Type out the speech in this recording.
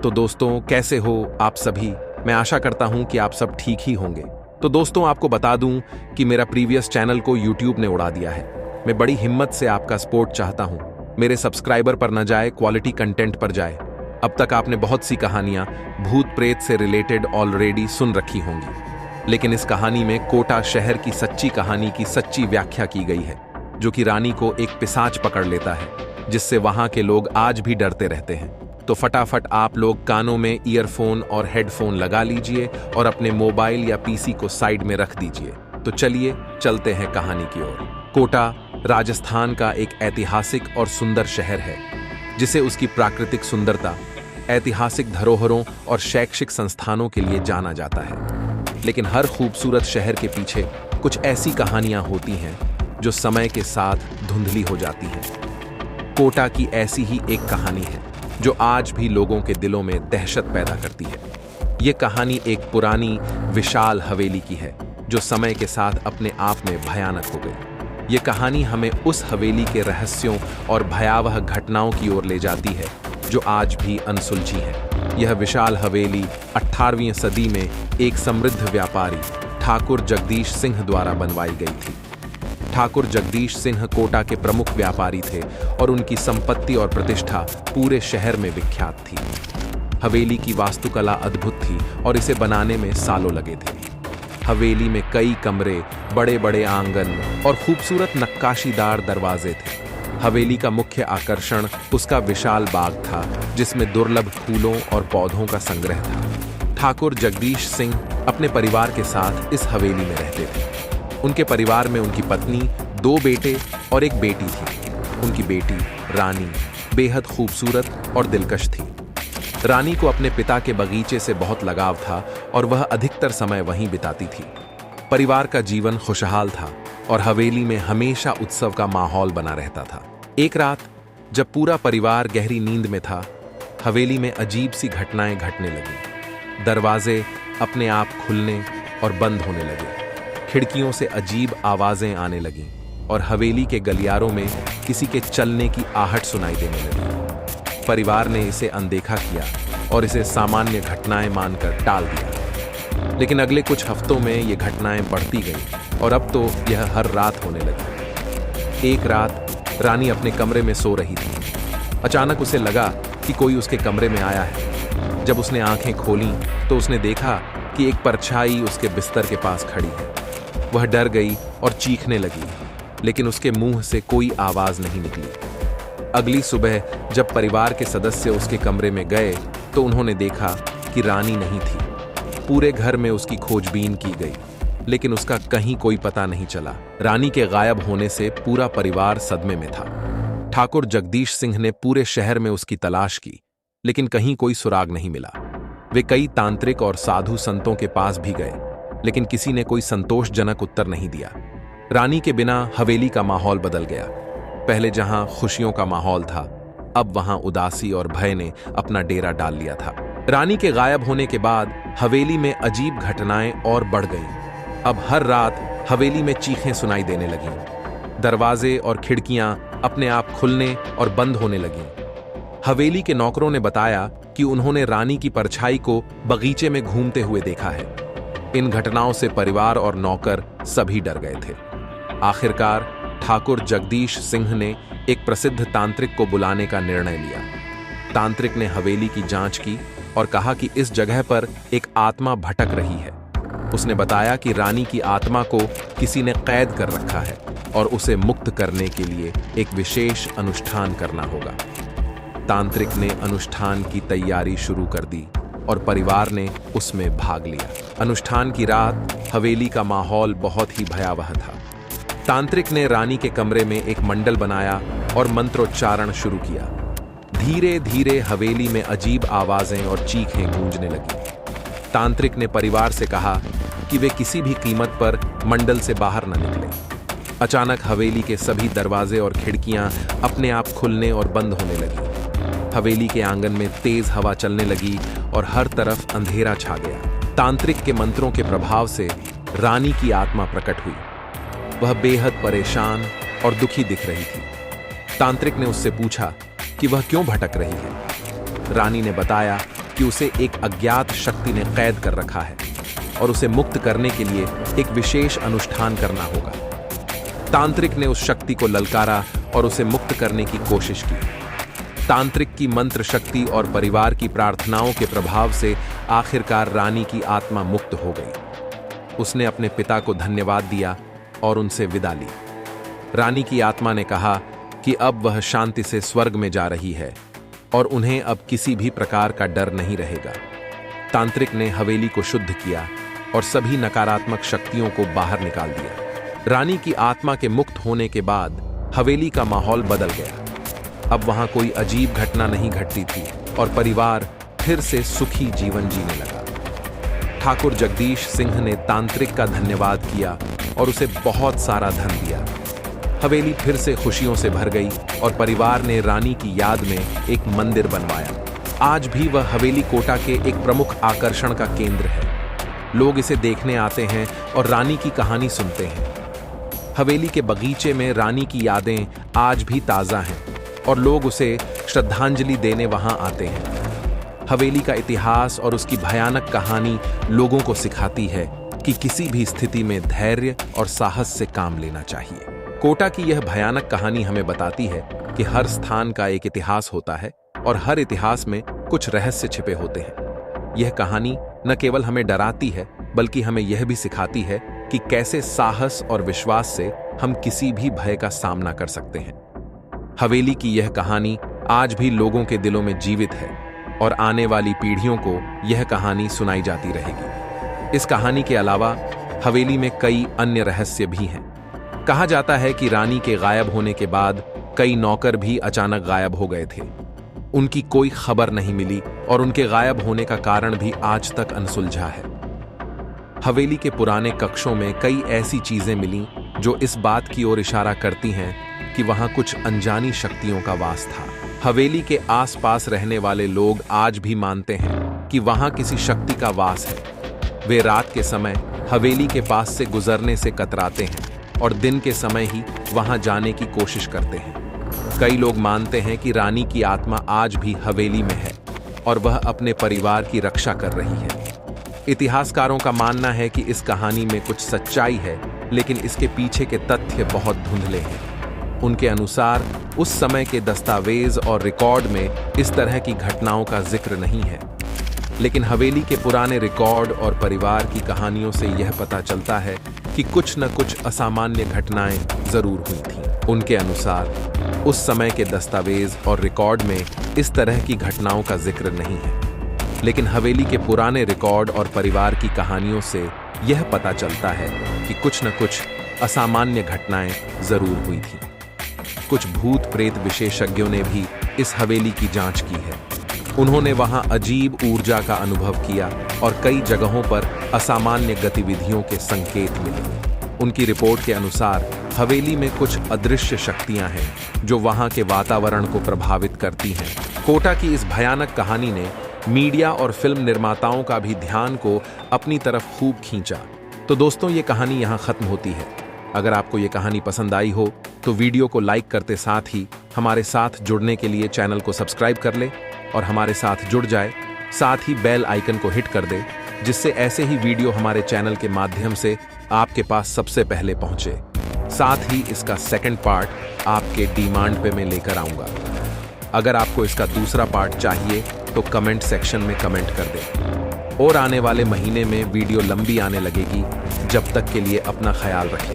तो दोस्तों, कैसे हो आप सभी? मैं आशा करता हूं कि आप सब ठीक ही होंगे। तो दोस्तों, आपको बता दूं कि मेरा प्रीवियस चैनल को यूट्यूब ने उड़ा दिया है। मैं बड़ी हिम्मत से आपका सपोर्ट चाहता हूं। मेरे सब्सक्राइबर पर न जाए, क्वालिटी कंटेंट पर जाए। अब तक आपने बहुत सी कहानियां भूत प्रेत से रिलेटेड ऑलरेडी सुन रखी होंगी, लेकिन इस कहानी में कोटा शहर की सच्ची कहानी की सच्ची व्याख्या की गई है, जो कि रानी को एक पिशाच पकड़ लेता है, जिससे वहां के लोग आज भी डरते रहते हैं। तो फटाफट आप लोग कानों में ईयरफोन और हेडफोन लगा लीजिए और अपने मोबाइल या पीसी को साइड में रख दीजिए। तो चलिए चलते हैं कहानी की ओर। कोटा राजस्थान का एक ऐतिहासिक और सुंदर शहर है, जिसे उसकी प्राकृतिक सुंदरता, ऐतिहासिक धरोहरों और शैक्षिक संस्थानों के लिए जाना जाता है। लेकिन हर खूबसूरत शहर के पीछे कुछ ऐसी कहानियां होती हैं जो समय के साथ धुंधली हो जाती हैं। कोटा की ऐसी ही एक कहानी है जो आज भी लोगों के दिलों में दहशत पैदा करती है। ये कहानी एक पुरानी विशाल हवेली की है, जो समय के साथ अपने आप में भयानक हो गई। ये कहानी हमें उस हवेली के रहस्यों और भयावह घटनाओं की ओर ले जाती है जो आज भी अनसुलझी है। यह विशाल हवेली 18वीं सदी में एक समृद्ध व्यापारी ठाकुर जगदीश सिंह द्वारा बनवाई गई थी। ठाकुर जगदीश सिंह कोटा के प्रमुख व्यापारी थे और उनकी संपत्ति और प्रतिष्ठा पूरे शहर में विख्यात थी। हवेली की वास्तुकला अद्भुत थी और इसे बनाने में सालों लगे थे। हवेली में कई कमरे, बड़े बड़े आंगन और खूबसूरत नक्काशीदार दरवाजे थे। हवेली का मुख्य आकर्षण उसका विशाल बाग था, जिसमें दुर्लभ फूलों और पौधों का संग्रह था। ठाकुर जगदीश सिंह अपने परिवार के साथ इस हवेली में रहते थे। उनके परिवार में उनकी पत्नी, 2 बेटे और एक बेटी थी। उनकी बेटी रानी बेहद खूबसूरत और दिलकश थी। रानी को अपने पिता के बगीचे से बहुत लगाव था और वह अधिकतर समय वहीं बिताती थी। परिवार का जीवन खुशहाल था और हवेली में हमेशा उत्सव का माहौल बना रहता था। एक रात जब पूरा परिवार गहरी नींद में था, हवेली में अजीब सी घटनाएं घटने लगीं। दरवाजे अपने आप खुलने और बंद होने लगे, खिड़कियों से अजीब आवाजें आने लगीं और हवेली के गलियारों में किसी के चलने की आहट सुनाई देने लगी। परिवार ने इसे अनदेखा किया और इसे सामान्य घटनाएं मानकर टाल दिया। लेकिन अगले कुछ हफ्तों में ये घटनाएं बढ़ती गईं और अब तो यह हर रात होने लगी। एक रात रानी अपने कमरे में सो रही थी। अचानक उसे लगा कि कोई उसके कमरे में आया है। जब उसने आंखें खोलीं तो उसने देखा कि एक परछाई उसके बिस्तर के पास खड़ी है। वह डर गई और चीखने लगी, लेकिन उसके मुंह से कोई आवाज नहीं निकली। अगली सुबह जब परिवार के सदस्य उसके कमरे में गए तो उन्होंने देखा कि रानी नहीं थी। पूरे घर में उसकी खोजबीन की गई, लेकिन उसका कहीं कोई पता नहीं चला। रानी के गायब होने से पूरा परिवार सदमे में था। ठाकुर जगदीश सिंह ने पूरे शहर में उसकी तलाश की, लेकिन कहीं कोई सुराग नहीं मिला। वे कई तांत्रिक और साधु संतों के पास भी गए, लेकिन किसी ने कोई संतोषजनक उत्तर नहीं दिया। रानी के बिना हवेली का माहौल बदल गया। पहले जहां खुशियों का माहौल था, अब वहां उदासी और भय ने अपना डेरा डाल लिया था। रानी के गायब होने के बाद हवेली में अजीब घटनाएं और बढ़ गईं। अब हर रात हवेली में चीखें सुनाई देने लगीं। दरवाजे और खिड़कियां अपने आप खुलने और बंद होने लगीं। हवेली के नौकरों ने बताया कि उन्होंने रानी की परछाई को बगीचे में घूमते हुए देखा है। इन घटनाओं से परिवार और नौकर सभी डर गए थे। आखिरकार ठाकुर जगदीश सिंह ने एक प्रसिद्ध तांत्रिक को बुलाने का निर्णय लिया। तांत्रिक ने हवेली की जांच की और कहा कि इस जगह पर एक आत्मा भटक रही है। उसने बताया कि रानी की आत्मा को किसी ने कैद कर रखा है और उसे मुक्त करने के लिए एक विशेष अनुष्ठान करना होगा। तांत्रिक ने अनुष्ठान की तैयारी शुरू कर दी और परिवार ने उसमें भाग लिया। अनुष्ठान की रात हवेली का माहौल बहुत ही भयावह था। तांत्रिक ने रानी के कमरे में एक मंडल बनाया और मंत्रोच्चारण शुरू किया। धीरे धीरे हवेली में अजीब आवाजें और चीखें गूंजने लगी। तांत्रिक ने परिवार से कहा कि वे किसी भी कीमत पर मंडल से बाहर न निकलें। अचानक हवेली के सभी दरवाजे और खिड़कियां अपने आप खुलने और बंद होने लगी। हवेली के आंगन में तेज हवा चलने लगी और हर तरफ अंधेरा छा गया। तांत्रिक के मंत्रों के प्रभाव से रानी की आत्मा प्रकट हुई। वह बेहद परेशान और दुखी दिख रही थी। तांत्रिक ने उससे पूछा कि वह क्यों भटक रही है। रानी ने बताया कि कि उसे एक अज्ञात शक्ति ने कैद कर रखा है और उसे मुक्त करने के लिए एक विशेष अनुष्ठान करना होगा। तांत्रिक ने उस शक्ति को ललकारा और उसे मुक्त करने की कोशिश की। तांत्रिक की मंत्र शक्ति और परिवार की प्रार्थनाओं के प्रभाव से आखिरकार रानी की आत्मा मुक्त हो गई। उसने अपने पिता को धन्यवाद दिया और उनसे विदा ली। रानी की आत्मा ने कहा कि अब वह शांति से स्वर्ग में जा रही है और उन्हें अब किसी भी प्रकार का डर नहीं रहेगा। तांत्रिक ने हवेली को शुद्ध किया और सभी नकारात्मक शक्तियों को बाहर निकाल दिया। रानी की आत्मा के मुक्त होने के बाद हवेली का माहौल बदल गया। अब वहां कोई अजीब घटना नहीं घटती थी और परिवार फिर से सुखी जीवन जीने लगा। ठाकुर जगदीश सिंह ने तांत्रिक का धन्यवाद किया और उसे बहुत सारा धन दिया। हवेली फिर से खुशियों से भर गई और परिवार ने रानी की याद में एक मंदिर बनवाया। आज भी वह हवेली कोटा के एक प्रमुख आकर्षण का केंद्र है। लोग इसे देखने आते हैं और रानी की कहानी सुनते हैं। हवेली के बगीचे में रानी की यादें आज भी ताज़ा हैं और लोग उसे श्रद्धांजलि देने वहां आते हैं। हवेली का इतिहास और उसकी भयानक कहानी लोगों को सिखाती है कि किसी भी स्थिति में धैर्य और साहस से काम लेना चाहिए। कोटा की यह भयानक कहानी हमें बताती है कि हर स्थान का एक इतिहास होता है और हर इतिहास में कुछ रहस्य छिपे होते हैं। यह कहानी न केवल हमें डराती है बल्कि हमें यह भी सिखाती है कि कैसे साहस और विश्वास से हम किसी भी भय का सामना कर सकते हैं। हवेली की यह कहानी आज भी लोगों के दिलों में जीवित है और आने वाली पीढ़ियों को यह कहानी सुनाई जाती रहेगी। इस कहानी के अलावा हवेली में कई अन्य रहस्य भी हैं। कहा जाता है कि रानी के गायब होने के बाद कई नौकर भी अचानक गायब हो गए थे। उनकी कोई खबर नहीं मिली और उनके गायब होने का कारण भी आज तक अनसुलझा है। हवेली के पुराने कक्षों में कई ऐसी चीजें मिलीं जो इस बात की ओर इशारा करती हैं कि वहां कुछ अनजानी शक्तियों का वास था। हवेली के आसपास रहने वाले लोग आज भी मानते हैं कि वहां किसी शक्ति का वास है। वे रात के समय हवेली के पास से गुजरने से कतराते हैं और दिन के समय ही वहां जाने की कोशिश करते हैं। कई लोग मानते हैं कि रानी की आत्मा आज भी हवेली में है और वह अपने परिवार की रक्षा कर रही है। इतिहासकारों का मानना है कि इस कहानी में कुछ सच्चाई है, लेकिन इसके पीछे के तथ्य बहुत धुंधले हैं। उनके अनुसार उस समय के दस्तावेज और रिकॉर्ड में इस तरह की घटनाओं का जिक्र नहीं है, लेकिन हवेली के पुराने रिकॉर्ड और परिवार की कहानियों से यह पता चलता है कि कुछ न कुछ असामान्य घटनाएं जरूर हुई थीं। उनके अनुसार उस समय के दस्तावेज और रिकॉर्ड में इस तरह की घटनाओं का जिक्र नहीं है, लेकिन हवेली के पुराने रिकॉर्ड और परिवार की कहानियों से यह पता चलता है कि कुछ न कुछ असामान्य घटनाएं जरूर हुई थीं। कुछ भूत प्रेत विशेषज्ञों ने भी इस हवेली की जांच की है। उन्होंने वहां अजीब ऊर्जा का अनुभव किया और कई जगहों पर असामान्य गतिविधियों के संकेत मिले। उनकी रिपोर्ट के अनुसार हवेली में कुछ अदृश्य शक्तियां हैं जो वहां के वातावरण को प्रभावित करती हैं। कोटा की इस भयानक कहानी ने मीडिया और फिल्म निर्माताओं का भी ध्यान को अपनी तरफ खूब खींचा। तो दोस्तों, ये कहानी यहाँ खत्म होती है। अगर आपको ये कहानी पसंद आई हो तो वीडियो को लाइक करते साथ ही हमारे साथ जुड़ने के लिए चैनल को सब्सक्राइब कर ले और हमारे साथ जुड़ जाए। साथ ही बेल आइकन को हिट कर दे, जिससे ऐसे ही वीडियो हमारे चैनल के माध्यम से आपके पास सबसे पहले पहुंचे। साथ ही इसका सेकंड पार्ट आपके डिमांड पे मैं लेकर आऊंगा। अगर आपको इसका दूसरा पार्ट चाहिए तो कमेंट सेक्शन में कमेंट कर दें। और आने वाले महीने में वीडियो लंबी आने लगेगी। जब तक के लिए अपना ख्याल रखें।